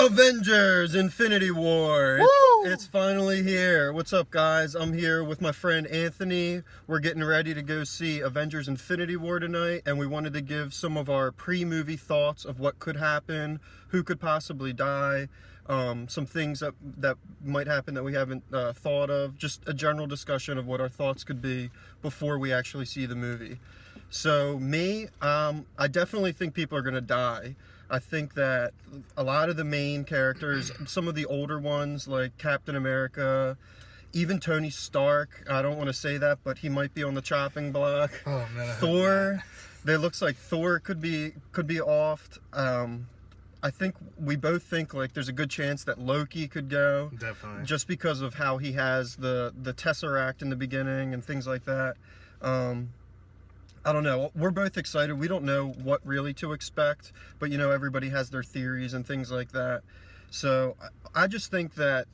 Avengers Infinity War. It's finally here. What's up, guys? I'm here with my friend Anthony. We're getting ready to go see Avengers Infinity War tonight, and we wanted to give some of our pre-movie thoughts of what could happen, who could possibly die, some things that might happen that we haven't thought of, just a general discussion of what our thoughts could be before we actually see the movie. So me, I definitely think people are going to die. I think that a lot of the main characters, some of the older ones like Captain America, even Tony Stark, I don't want to say that, but he might be on the chopping block. Oh man. Thor, it looks like Thor could be offed. I think we both think like there's a good chance that Loki could go. Definitely. Just because of how he has the Tesseract in the beginning and things like that. I don't know. We're both excited. We don't know what really to expect, but you know, everybody has their theories and things like that. So I just think that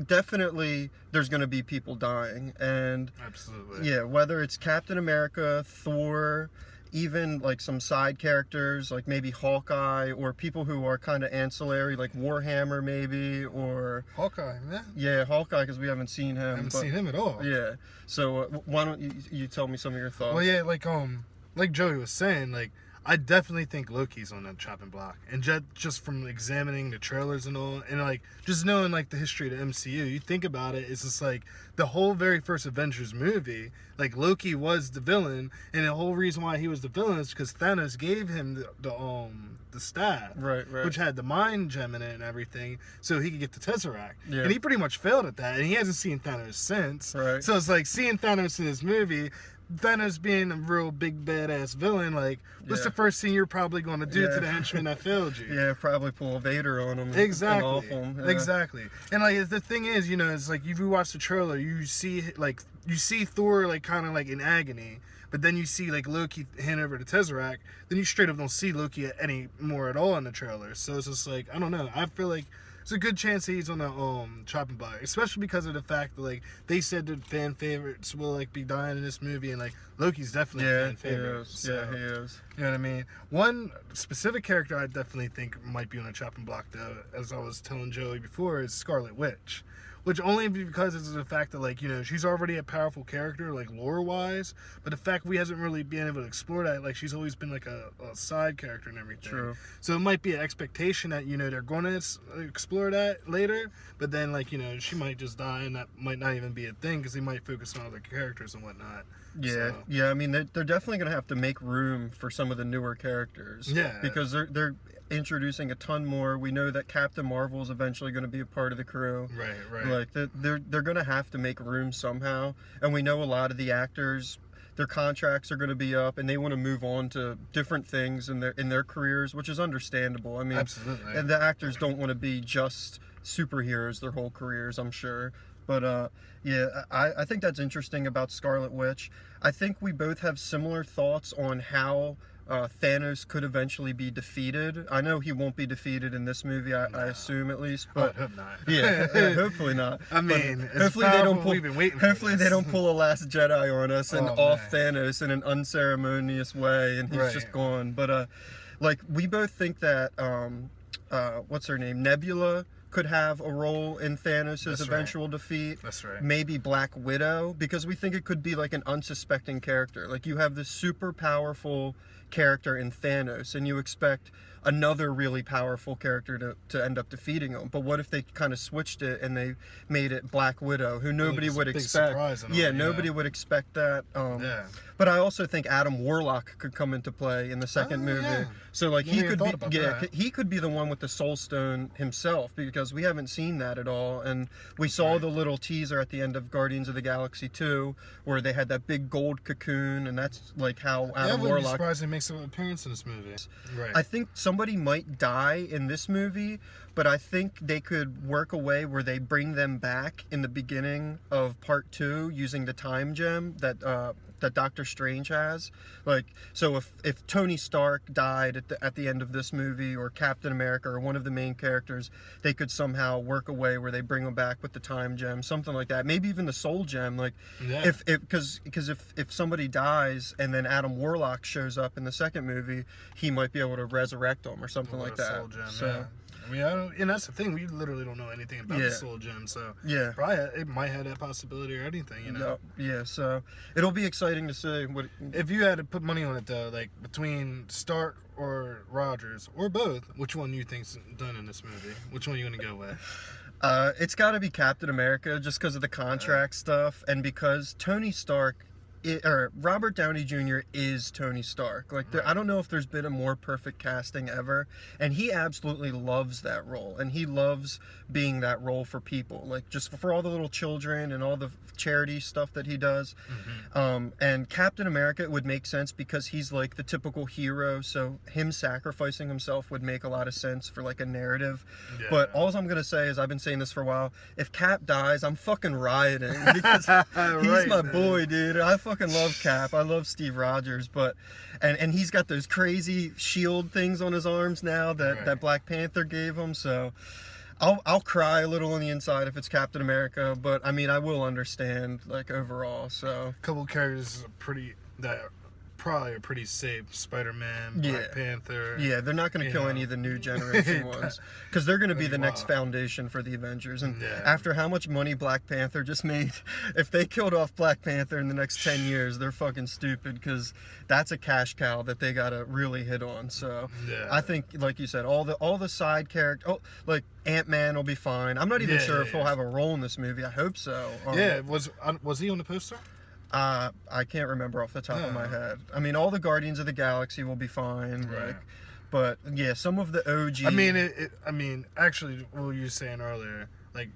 definitely there's going to be people dying, and absolutely, yeah, whether it's Captain America, Thor, even like some side characters like maybe Hawkeye, or people who are kind of ancillary like Warhammer maybe, or Hawkeye, yeah, Hawkeye, because we haven't seen him. I haven't seen him at all. Yeah, so why don't you tell me some of your thoughts? Well, yeah, like Joey was saying, like I definitely think Loki's on that chopping block, and just from examining the trailers and all, and like just knowing like the history of the MCU, you think about it, it's just like the whole very first Avengers movie, like Loki was the villain, and the whole reason why he was the villain is because Thanos gave him the staff, right, which had the mind gem in it and everything, so he could get the Tesseract. Yeah. And he pretty much failed at that, and he hasn't seen Thanos since. Right. So it's like seeing Thanos in this movie, Thanos being a real big badass villain, like what's the first thing you're probably going to do to the henchman that failed you? Yeah, probably pull a Vader on him. Exactly. And off him. Yeah. Exactly. And like the thing is, you know, it's like if you watch the trailer, you see Thor like kind of like in agony, but then you see like Loki hand over the Tesseract, then you straight up don't see Loki any more at all in the trailer. So it's just like, I don't know. I feel like there's a good chance that he's on the chopping block, especially because of the fact that like they said that fan favorites will like be dying in this movie, and like Loki's definitely a fan favorite. Yeah, he is. You know what I mean? One specific character I definitely think might be on a chopping block, though, as I was telling Joey before, is Scarlet Witch. Which only because it's the fact that, like, you know, she's already a powerful character, like, lore-wise, but the fact we hasn't really been able to explore that, like, she's always been, like, a side character and everything. True. So it might be an expectation that, you know, they're going to explore that later, but then, like, you know, she might just die, and that might not even be a thing, because they might focus on other characters and whatnot. Yeah, so. yeah, I mean, they're definitely going to have to make room for some of the newer characters. Yeah. Because they're introducing a ton more. We know that Captain Marvel is eventually going to be a part of the crew. Right. Like, they're going to have to make room somehow. And we know a lot of the actors, their contracts are going to be up, and they want to move on to different things in their careers, which is understandable. I mean, absolutely. And the actors don't want to be just superheroes their whole careers, I'm sure. But yeah, I think that's interesting about Scarlet Witch. I think we both have similar thoughts on how Thanos could eventually be defeated. I know he won't be defeated in this movie, I assume at least. But I hope not. yeah, hopefully not. I mean, hopefully they don't pull. We've been waiting Hopefully they don't pull a Last Jedi on us and off man. Thanos in an unceremonious way, and he's just gone. But like we both think that what's her name, Nebula, could have a role in Thanos' eventual defeat. That's right. Maybe Black Widow, because we think it could be like an unsuspecting character. Like you have this super powerful character in Thanos, and you expect another really powerful character to end up defeating him. But what if they kind of switched it and they made it Black Widow, who nobody would expect? Nobody would expect that. But I also think Adam Warlock could come into play in the second movie. Yeah. So like he could be, that. he could be the one with the Soul Stone himself, because we haven't seen that at all. And we saw the little teaser at the end of Guardians of the Galaxy 2 where they had that big gold cocoon, and that's like how Adam Warlock. Be surprised he makes an appearance in this movie. Right. I think somebody might die in this movie, but I think they could work a way where they bring them back in the beginning of part 2 using the time gem that Doctor Strange has. Like, so if Tony Stark died at the end of this movie, or Captain America, or one of the main characters, they could somehow work a way where they bring them back with the time gem, something like that. Maybe even the soul gem. Like, because if somebody dies and then Adam Warlock shows up in the second movie, he might be able to resurrect them or something like that. Soul gem, so. I mean, and that's the thing. We literally don't know anything about the Soul Gem, so yeah, probably it might have that possibility or anything, you know. Yeah, so it'll be exciting to see. What if you had to put money on it though, like between Stark or Rogers or both, which one you think's done in this movie? Which one are you gonna go with? It's got to be Captain America, just because of the contract stuff, and because Tony Stark, or Robert Downey Jr. is Tony Stark. Like, I don't know if there's been a more perfect casting ever, and he absolutely loves that role, and he loves being that role for people, like just for all the little children and all the charity stuff that he does. And Captain America would make sense because he's like the typical hero, so him sacrificing himself would make a lot of sense for like a narrative. Yeah. But all I'm gonna say is, I've been saying this for a while, if Cap dies, I'm fucking rioting, because he's my boy, dude. I fucking love Cap. I love Steve Rogers, but and he's got those crazy shield things on his arms now that Black Panther gave him, so I'll cry a little on the inside if it's Captain America, but I mean, I will understand, like, overall. So a couple characters probably are pretty safe. Spider-Man, Black Panther. Yeah, they're not going to kill any of the new generation ones, because they're going to be the next foundation for the Avengers. And after how much money Black Panther just made, if they killed off Black Panther in the next 10 years, they're fucking stupid, because that's a cash cow that they got to really hit on. So I think, like you said, all the side characters, like Ant-Man will be fine. I'm not even sure if he'll have a role in this movie. I hope so. Was he on the poster? I can't remember off the top of my head. I mean, all the Guardians of the Galaxy will be fine, like, but yeah, some of the OG. I mean, actually, what you were saying earlier, like,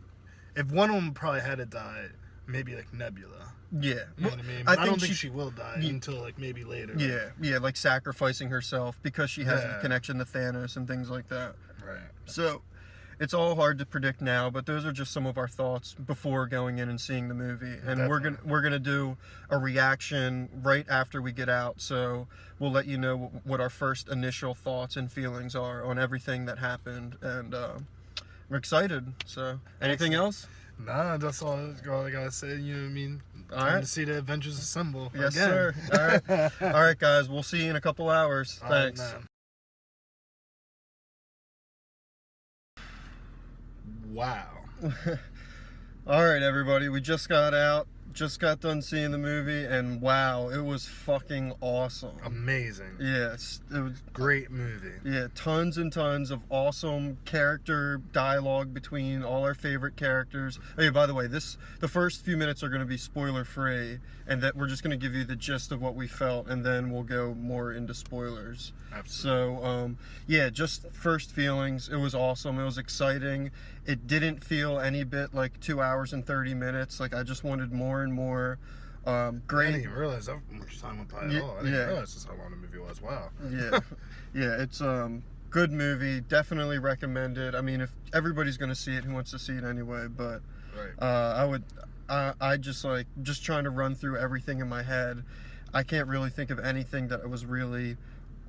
if one of them probably had to die, maybe like Nebula. Yeah, you know what I mean. But I don't think she will die until like maybe later. Yeah, like sacrificing herself because she has a connection to Thanos and things like that. Right. So it's all hard to predict now, but those are just some of our thoughts before going in and seeing the movie. And we're gonna do a reaction right after we get out, so we'll let you know what our first initial thoughts and feelings are on everything that happened. And we're excited. So, anything else? Nah, that's all I gotta say. You know what I mean? Time to see the Avengers assemble. Yes, again. sir. All right, all right, guys. We'll see you in a couple hours. Thanks. Right, wow. All right, everybody. We just got out. Just got done seeing the movie, and wow, it was fucking awesome. Amazing. Yes, it was great movie. Yeah, tons and tons of awesome character dialogue between all our favorite characters. Hey, by the way, the first few minutes are going to be spoiler free, and that we're just going to give you the gist of what we felt, and then we'll go more into spoilers. Absolutely. So, yeah, just first feelings. It was awesome. It was exciting. It didn't feel any bit like 2 hours and 30 minutes. Like, I just wanted more and more. Great. I didn't even realize how much time went by at all. I didn't realize just how long the movie was. Wow. Yeah, it's good movie. Definitely recommended. I mean, if everybody's gonna see it, who wants to see it anyway? But I just trying to run through everything in my head. I can't really think of anything that was really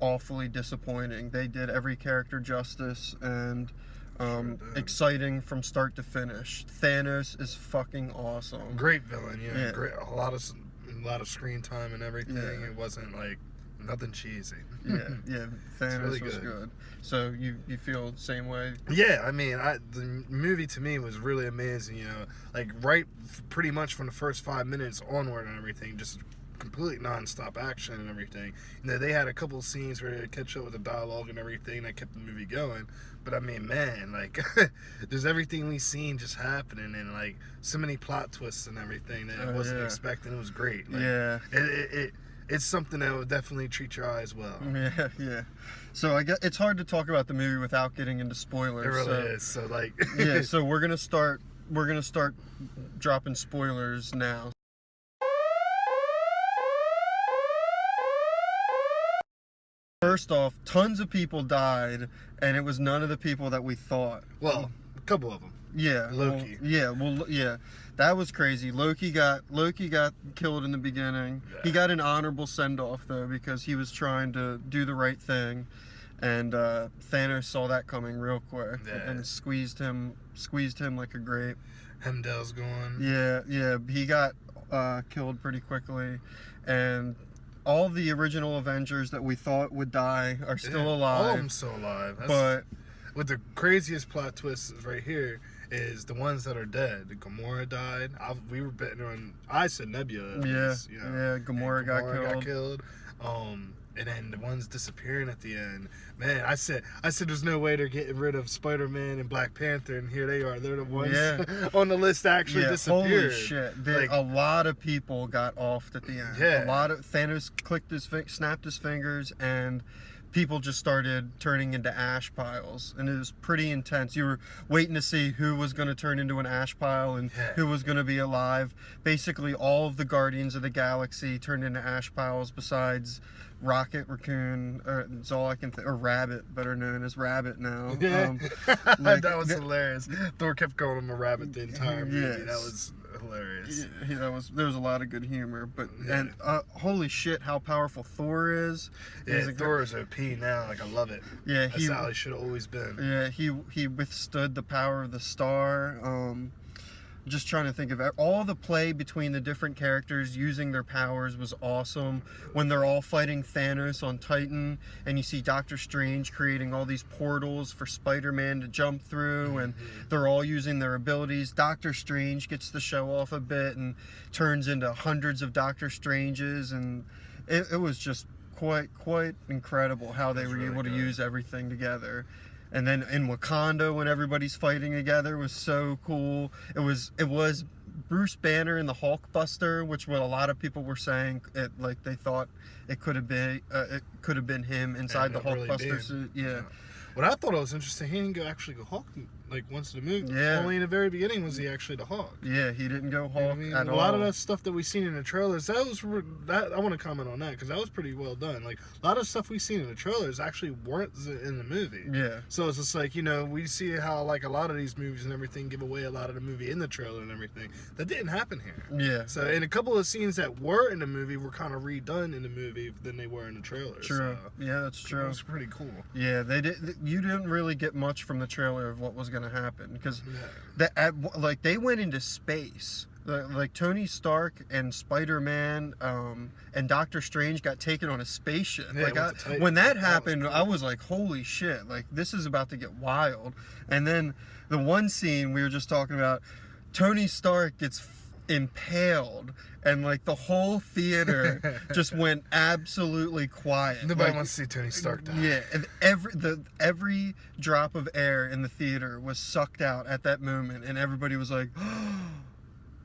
awfully disappointing. They did every character justice, and exciting from start to finish. Thanos is fucking awesome. Great villain, yeah. Great, a lot of screen time and everything. It wasn't like nothing cheesy. Yeah. Thanos really was good. So you feel the same way? Yeah, I mean, the movie to me was really amazing. You know, like pretty much from the first 5 minutes onward and everything, just complete non-stop action and everything. You know, they had a couple of scenes where they catch up with the dialogue and everything that kept the movie going. But I mean, man, like, there's everything we've seen just happening, and like so many plot twists and everything that I wasn't expecting. It was great. Like, it's something that will definitely treat your eyes well. Yeah. So I guess it's hard to talk about the movie without getting into spoilers. It really is. So like, So we're gonna start dropping spoilers now. First off, tons of people died, and it was none of the people that we thought. Well, a couple of them. Yeah, Loki. That was crazy. Loki got killed in the beginning. Yeah. He got an honorable send-off though, because he was trying to do the right thing, and Thanos saw that coming real quick and squeezed him like a grape. Heimdall's gone. Yeah, he got killed pretty quickly, and all the original Avengers that we thought would die are still alive. All of them still alive. With the craziest plot twist is right here is the ones that are dead. Gamora died. We were betting on. I said Nebula. Yeah, Was, you know, yeah. Gamora got killed. And then the ones disappearing at the end. Man, I said there's no way they're getting rid of Spider-Man and Black Panther, and here they are. They're the ones on the list that actually disappeared. Holy shit! A lot of people got offed at the end. Yeah. A lot of Thanos snapped his fingers, and people just started turning into ash piles, and it was pretty intense. You were waiting to see who was going to turn into an ash pile and who was going to be alive. Basically, all of the Guardians of the Galaxy turned into ash piles besides Rocket Raccoon, it's all I can think, or Rabbit, better known as Rabbit now. Yeah. That was hilarious. Thor kept calling him a rabbit the entire movie. Yes. That was hilarious. Yeah, there was a lot of good humor, but and holy shit, how powerful Thor is! Yeah, Thor is OP now. Like I love it. Yeah, that's how he should have always been. Yeah, he withstood the power of the star. Just trying to think of it. All the play between the different characters using their powers was awesome. When they're all fighting Thanos on Titan, and you see Doctor Strange creating all these portals for Spider-Man to jump through, and they're all using their abilities. Doctor Strange gets to show off a bit and turns into hundreds of Doctor Stranges, and it was just quite incredible how they were able to use everything together. And then in Wakanda, when everybody's fighting together, was so cool. It was Bruce Banner in the Hulkbuster, which what a lot of people were saying, like they thought it could have been him inside the Hulkbuster suit. Yeah. What I thought was interesting, he didn't actually go Hulk like once in the movie. Yeah. Only in the very beginning was he actually the Hulk. Yeah, he didn't go Hulk at all. A lot of that stuff that we seen in the trailers, that I want to comment on that because that was pretty well done. Like a lot of stuff we seen in the trailers actually weren't in the movie. Yeah. So it's just like, you know, we see how like a lot of these movies and everything give away a lot of the movie in the trailer and everything. That didn't happen here. Yeah. So and a couple of scenes that were in the movie were kind of redone in the movie than they were in the trailers. True. So, Yeah, that's true. It was pretty cool. Yeah, you didn't really get much from the trailer of what was going to happen because they went into space. Like Tony Stark and Spider-Man and Doctor Strange got taken on a spaceship. Yeah, when that happened, I was like, holy shit, like this is about to get wild. And then the one scene we were just talking about, Tony Stark gets impaled, and like the whole theater just went absolutely quiet. Nobody wants to see Tony Stark die. Yeah, and every drop of air in the theater was sucked out at that moment, and everybody was like,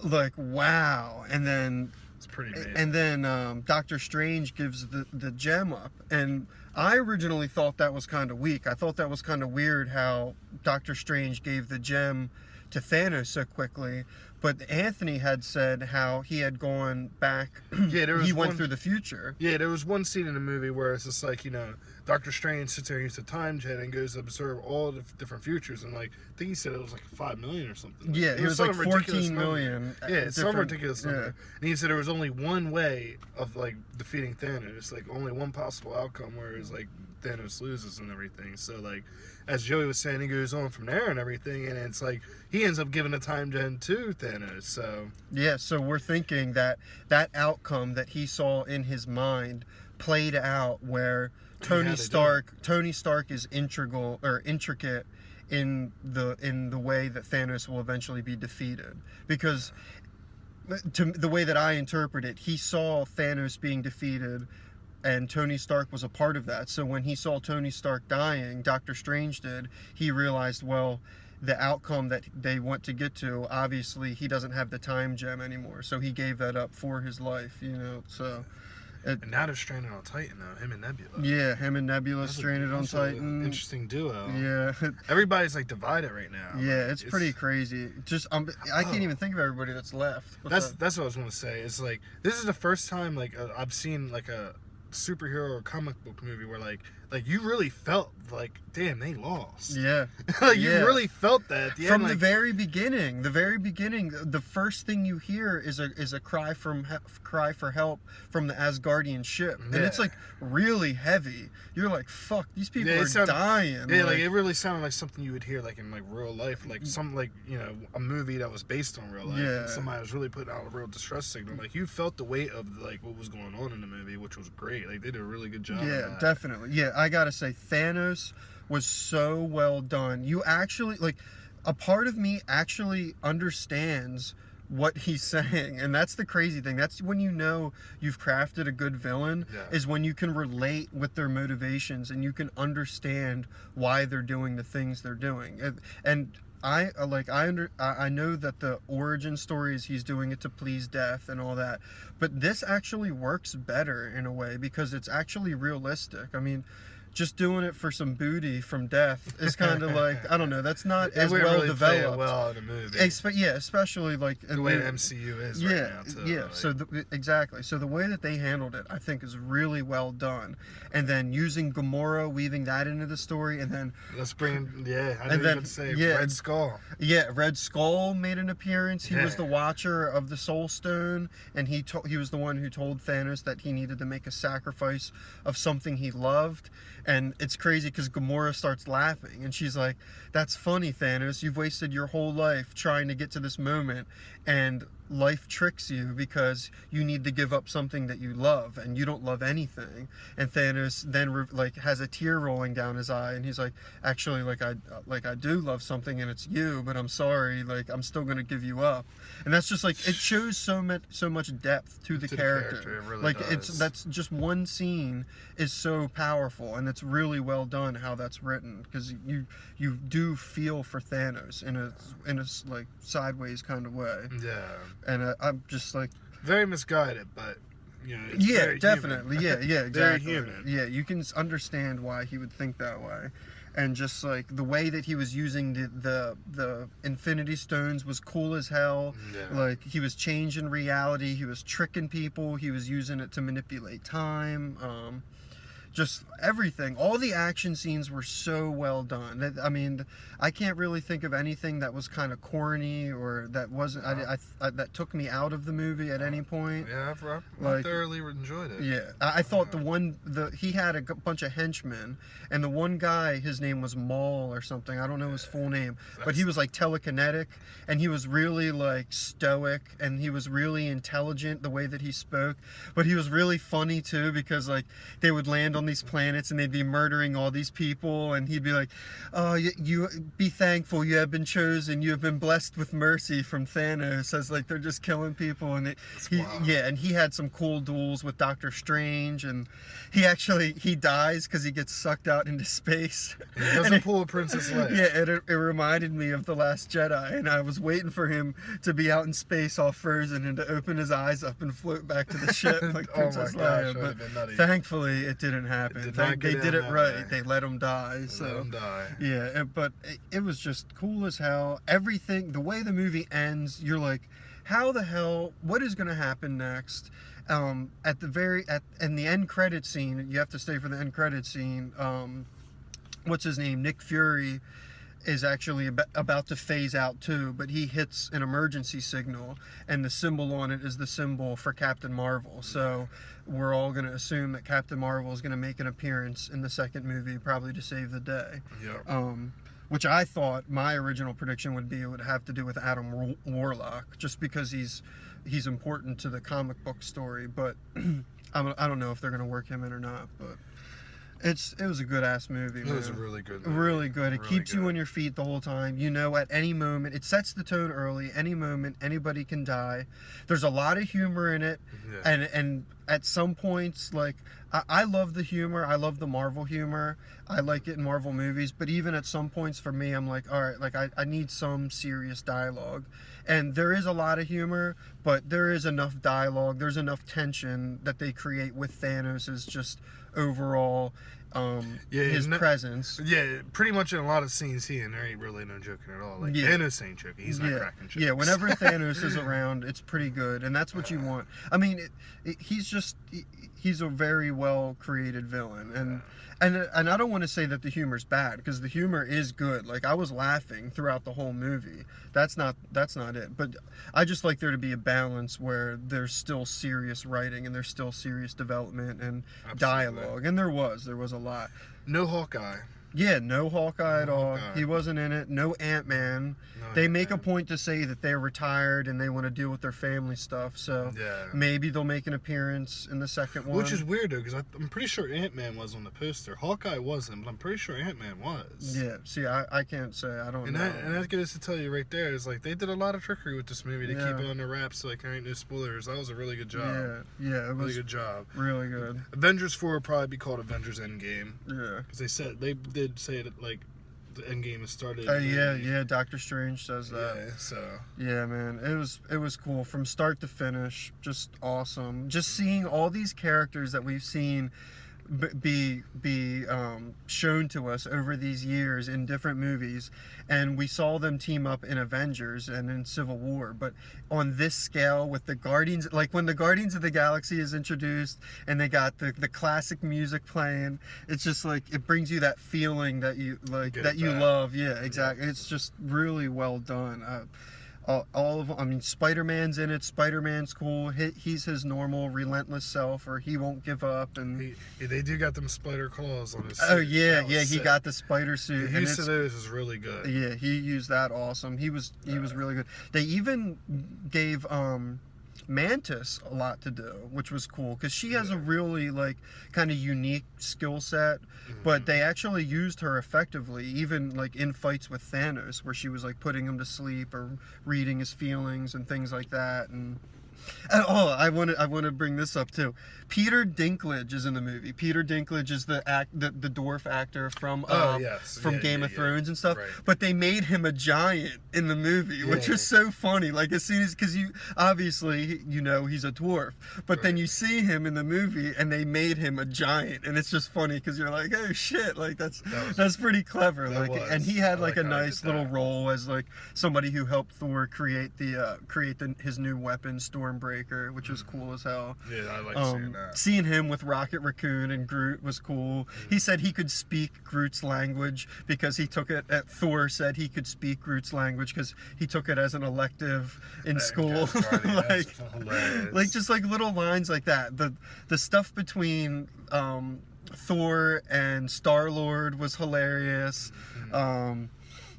like wow. And then it's pretty amazing. And then Doctor Strange gives the gem up, and I originally thought that was kind of weak. I thought that was kind of weird how Doctor Strange gave the gem to Thanos so quickly. But Anthony had said how he had gone back. Yeah, he went through the future. Yeah, there was one scene in the movie where it's just like, you know, Doctor Strange sits there and uses a time jet and goes to observe all the different futures. And like, I think he said it was like 5 million or something. Yeah, it was like 14 million. Yeah, it's some ridiculous number. Yeah. And he said there was only one way of like defeating Thanos, like only one possible outcome, where it's like Thanos loses and everything. So like, as Joey was saying, he goes on from there and everything, and it's like he ends up giving a time gem to Thanos. So yeah, so we're thinking that outcome that he saw in his mind played out where Tony Stark is intricate in the way that Thanos will eventually be defeated, because the way that I interpret it, he saw Thanos being defeated, and Tony Stark was a part of that. So when he saw Tony Stark dying, Doctor Strange did, he realized, well, the outcome that they want to get to, obviously he doesn't have the time gem anymore, so he gave that up for his life, you know. So and now they're stranded on Titan now, him and Nebula. Yeah, him and Nebula stranded on Titan. Interesting duo. Yeah. Everybody's like divided right now. Yeah, it's pretty crazy. Just I can't even think of everybody that's left. That's what I was going to say. It's like, this is the first time like I've seen like a superhero or comic book movie where like you really felt like, damn, they lost. Yeah. Like you really felt that at the from end, the very beginning. The first thing you hear is a cry for help from the Asgardian ship, and it's like really heavy. You're like, fuck, these people are dying. Yeah, like it really sounded like something you would hear like in like real life, like some like, you know, a movie that was based on real life. Yeah. And somebody was really putting out a real distress signal. Like you felt the weight of like what was going on in the movie, which was great. Like they did a really good job. Yeah, definitely. Yeah, I gotta say, Thanos was so well done. You actually, like, a part of me actually understands what he's saying, and that's the crazy thing. That's when you know you've crafted a good villain, is when you can relate with their motivations and you can understand why they're doing the things they're doing. And I know that the origin story is he's doing it to please Death and all that, but this actually works better in a way because it's actually realistic. I mean, just doing it for some booty from Death is kind of like, I don't know, that's not as well really developed. Play it well in a movie. Yeah, especially like the way the MCU is right now. Too, yeah. Like, So exactly. So the way that they handled it, I think, is really well done. And then using Gamora, weaving that into the story, and then let's bring. Yeah, I know and you then, were to say yeah, Red Skull. Yeah, Red Skull made an appearance. He was Yeah. the watcher of the Soul Stone, and he was the one who told Thanos that he needed to make a sacrifice of something he loved. And it's crazy because Gamora starts laughing, and she's like, "That's funny, Thanos. You've wasted your whole life trying to get to this moment, and life tricks you because you need to give up something that you love, and you don't love anything." And Thanos then has a tear rolling down his eye, and he's like, "Actually, I do love something, and it's you, but I'm sorry. Like, I'm still gonna give you up." And that's just like, it shows so much depth to the character. It really like does. that's just one scene is so powerful, and it's really well done how that's written, because you do feel for Thanos in a like sideways kind of way. Yeah. And I'm just like, Very misguided, but you know. It's yeah, very definitely, human. yeah, Very exactly. human. Yeah, you can understand why he would think that way, and just like the way that he was using the Infinity Stones was cool as hell. Yeah. Like, he was changing reality, he was tricking people, he was using it to manipulate time. Just everything. All the action scenes were so well done. I mean, I can't really think of anything that was kind of corny or that wasn't that took me out of the movie at any point. Yeah, I Like, thoroughly enjoyed it. Yeah, I thought he had a bunch of henchmen, and the one guy, his name was Maul or something. I don't know his full name, but he was like telekinetic, and he was really like stoic, and he was really intelligent the way that he spoke. But he was really funny too, because like they would land on these planets and they'd be murdering all these people, and he'd be like, "Oh, you be thankful, you have been chosen, you have been blessed with mercy from Thanos," as like they're just killing people. And and he had some cool duels with Doctor Strange, and he dies because he gets sucked out into space. He doesn't pull a Princess Leia. Yeah, it reminded me of The Last Jedi, and I was waiting for him to be out in space all frozen and to open his eyes up and float back to the ship like Princess Leia. But thankfully it didn't happen. They did it right. They let him die. Let him die. Yeah, but it was just cool as hell. Everything, the way the movie ends, you're like, how the hell, what is going to happen next? In the end credit scene, you have to stay for the end credit scene. What's his name? Nick Fury is actually about to phase out too, but he hits an emergency signal, and the symbol on it is the symbol for Captain Marvel. So we're all going to assume that Captain Marvel is going to make an appearance in the second movie, probably to save the day. Yeah. Which I thought my original prediction would be it would have to do with Adam Warlock, just because he's important to the comic book story. But I don't know if they're going to work him in or not. But it was a good ass movie. It was a really good movie. Really good. It Really keeps you good. on your feet the whole time. You know, at any moment, it sets the tone early. Any moment, anybody can die. There's a lot of humor in it, Yeah. and at some points, like, I love the humor. I love the Marvel humor. I like it in Marvel movies. But even at some points for me, I'm like, all right, like I need some serious dialogue. And there is a lot of humor, but there is enough dialogue. There's enough tension that they create with Thanos' just overall his presence. Yeah, pretty much in a lot of scenes he in there ain't really no joking at all. Like, Thanos ain't joking. He's not cracking jokes. Yeah, whenever Thanos is around, it's pretty good, and that's what you want. I mean, he's a very well created villain, and I don't want to say that the humor's bad, because the humor is good. Like, I was laughing throughout the whole movie. That's not it. But I just like there to be a balance where there's still serious writing and there's still serious development and dialogue, and there was a lot. No Hawkeye. Yeah, no Hawkeye at No all. Hawkeye. He wasn't in it. No Ant-Man. No They make a Ant-Man. point to say that they're retired and they want to deal with their family stuff. So Yeah. maybe they'll make an appearance in the second one. Which is weird though, because I'm pretty sure Ant-Man was on the poster. Hawkeye wasn't, but I'm pretty sure Ant-Man was. Yeah. See, I can't say. I don't And know. that goes to tell you right there is like they did a lot of trickery with this movie to Yeah. keep it under wraps, so like there ain't no spoilers. That was a really good job. Yeah, it Really was good job. really good. Avengers 4 will probably be called Avengers Endgame Yeah. because they did say that like the Endgame has started. Yeah. Doctor Strange says that. Yeah, so Yeah, man, it was cool from start to finish. Just awesome. Just seeing all these characters that we've seen be shown to us over these years in different movies, and we saw them team up in Avengers and in Civil War, but on this scale with the Guardians, like when the Guardians of the Galaxy is introduced and they got the classic music playing, it's just like it brings you that feeling that you like, Get that it you back. love. Yeah, exactly. It's just really well done. All of them. I mean, Spider-Man's in it. Spider-Man's cool. He's his normal relentless self, or he won't give up. And they do got them spider claws on his. oh suit. yeah, That was yeah, he sick. got the spider suit. The and use of it's, those is really good. yeah, he used that awesome. He was really good. They even gave Mantis a lot to do, which was cool because she has a really like kind of unique skill set. But they actually used her effectively, even like in fights with Thanos, where she was like putting him to sleep or reading his feelings and things like that. And I want to bring this up too. Peter Dinklage is in the movie. Peter Dinklage is the dwarf actor from Yes. from Yeah, Game yeah, of yeah. Thrones and stuff. Right. But they made him a giant in the movie, which Yeah. was so funny. Like as soon as, because you obviously you know he's a dwarf, but then Right. you see him in the movie and they made him a giant, and it's just funny because you're like, oh shit, like that's pretty clever. That Like, was. and he had I like like a how he nice did little that. role as like somebody who helped Thor create his new weapon, Stormbreaker, which was cool as hell. Yeah, I like seeing that. Seeing him with Rocket Raccoon and Groot was cool. He said he could speak Groot's language because he took it. Thor said he could speak Groot's language because he took it as an elective in school. That's like, hilarious. like just like little lines like that. The stuff between Thor and Star-Lord was hilarious.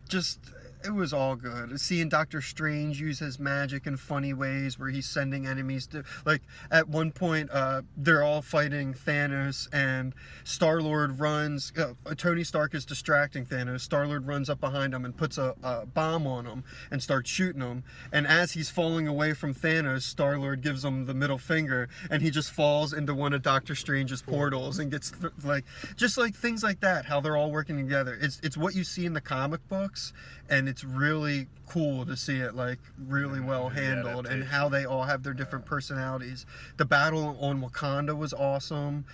Just it was all good. Seeing Doctor Strange use his magic in funny ways where he's sending enemies to, like at one point they're all fighting Thanos and Star-Lord runs, Tony Stark is distracting Thanos. Star-Lord runs up behind him and puts a bomb on him and starts shooting him, and as he's falling away from Thanos, Star-Lord gives him the middle finger and he just falls into one of Doctor Strange's portals and gets like just like things like that, how they're all working together. It's what you see in the comic books, and it's really cool to see it like really well handled, and how they all have their different personalities. The battle on Wakanda was awesome.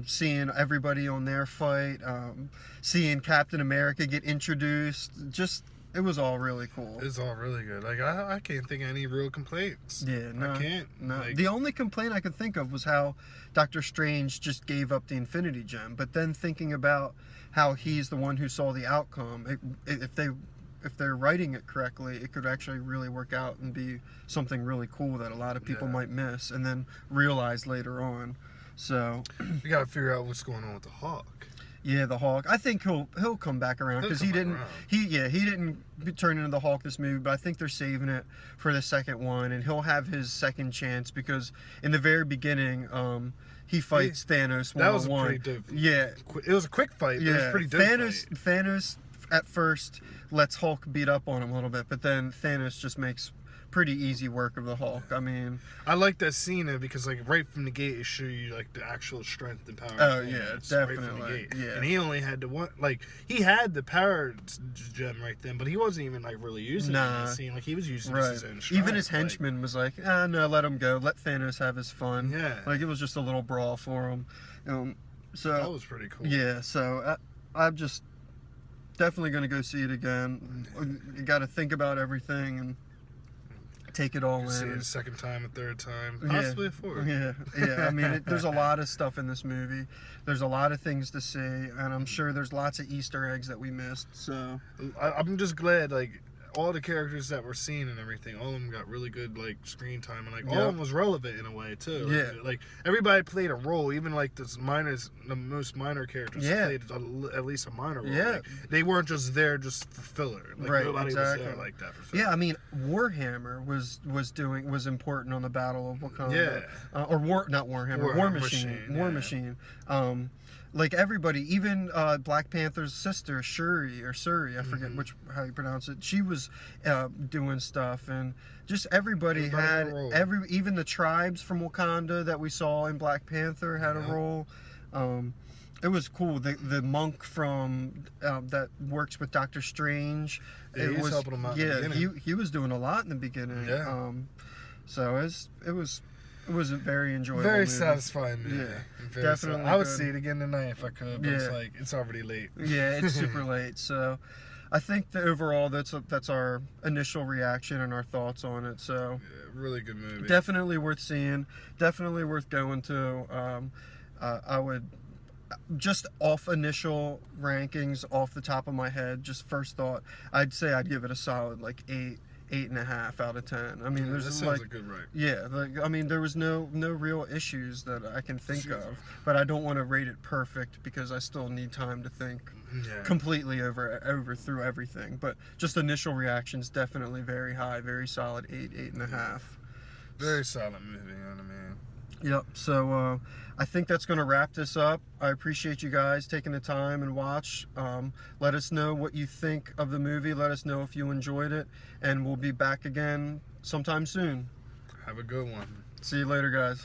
Seeing everybody on their fight, seeing Captain America get introduced, just it was all really cool. It's all really good. Like I can't think of any real complaints. Yeah, no, I can't. No, Like, the only complaint I could think of was how Doctor Strange just gave up the Infinity Gem. But then thinking about how he's the one who saw the outcome, if they're writing it correctly, it could actually really work out and be something really cool that a lot of people might miss and then realize later on. So we gotta figure out what's going on with the Hawk. yeah, the Hulk. I think he'll come back around because he didn't turn into the Hulk this movie, but I think they're saving it for the second one, and he'll have his second chance because in the very beginning, he fights Thanos That was a one-on-one. pretty dope. Yeah, It was a quick fight. But it was yeah. pretty dope. Thanos at first lets Hulk beat up on him a little bit, but then Thanos just makes pretty easy work of the Hulk. I mean, I like that scene though because like right from the gate it showed you like the actual strength and power. Oh, of yeah, Thanos, right from the definitely, gate. yeah. And he only had the one, like he had the power gem right then, but he wasn't even like really using it in Nah. that scene. Like he was using right. his own strength. Even his henchman was like, no, let him go. Let Thanos have his fun. Yeah. Like it was just a little brawl for him. So That was pretty cool. yeah, so I'm just definitely going to go see it again. You got to think about everything and take it all See it in. a second time, a third time, Yeah. possibly a fourth. Yeah. I mean, there's a lot of stuff in this movie. There's a lot of things to see, and I'm sure there's lots of Easter eggs that we missed. So I'm just glad like all the characters that were seen and everything, all of them got really good like screen time, and like all Yeah. of them was relevant in a way too. Yeah. Like everybody played a role, even like the most minor characters Yeah. played at least a minor role. Yeah. Like, they weren't just there just for filler. Like Right, nobody exactly. was there like that for filler. Yeah, I mean, Warhammer was important on the Battle of Wakanda. Yeah. Or not Warhammer, War Machine. War yeah. Machine. Like everybody, even Black Panther's sister Shuri, I forget how you pronounce it. She was doing stuff, and just everybody Everybody had had a role. even the tribes from Wakanda that we saw in Black Panther had a Yeah. role. It was cool. The monk from that works with Doctor Strange. Yeah, it he was was helping him out in the Yeah, beginning. he was doing a lot in the beginning. Yeah. So it was a very enjoyable. Very movie. satisfying movie. Yeah, Very definitely I would good. see it again tonight if I could, but it's Yeah. like it's already late. Yeah, it's super late. So I think that overall that's our initial reaction and our thoughts on it. So Yeah, really good movie. definitely worth seeing. Definitely worth going to. I would. Just off initial rankings, off the top of my head, just first thought, I'd say I'd give it a solid like 8.5 out of 10. I mean, Yeah, that there's sounds like, a good rank. yeah, like I mean, there was no real issues that I can think of, but I don't want to rate it perfect because I still need time to think Yeah. completely over through everything. But just initial reactions, definitely very high, very solid 8.5. Very solid movie, you know what I mean? Yep. So I think that's going to wrap this up. I appreciate you guys taking the time and watch. Let us know what you think of the movie. Let us know if you enjoyed it, and we'll be back again sometime soon. Have a good one. See you later, guys.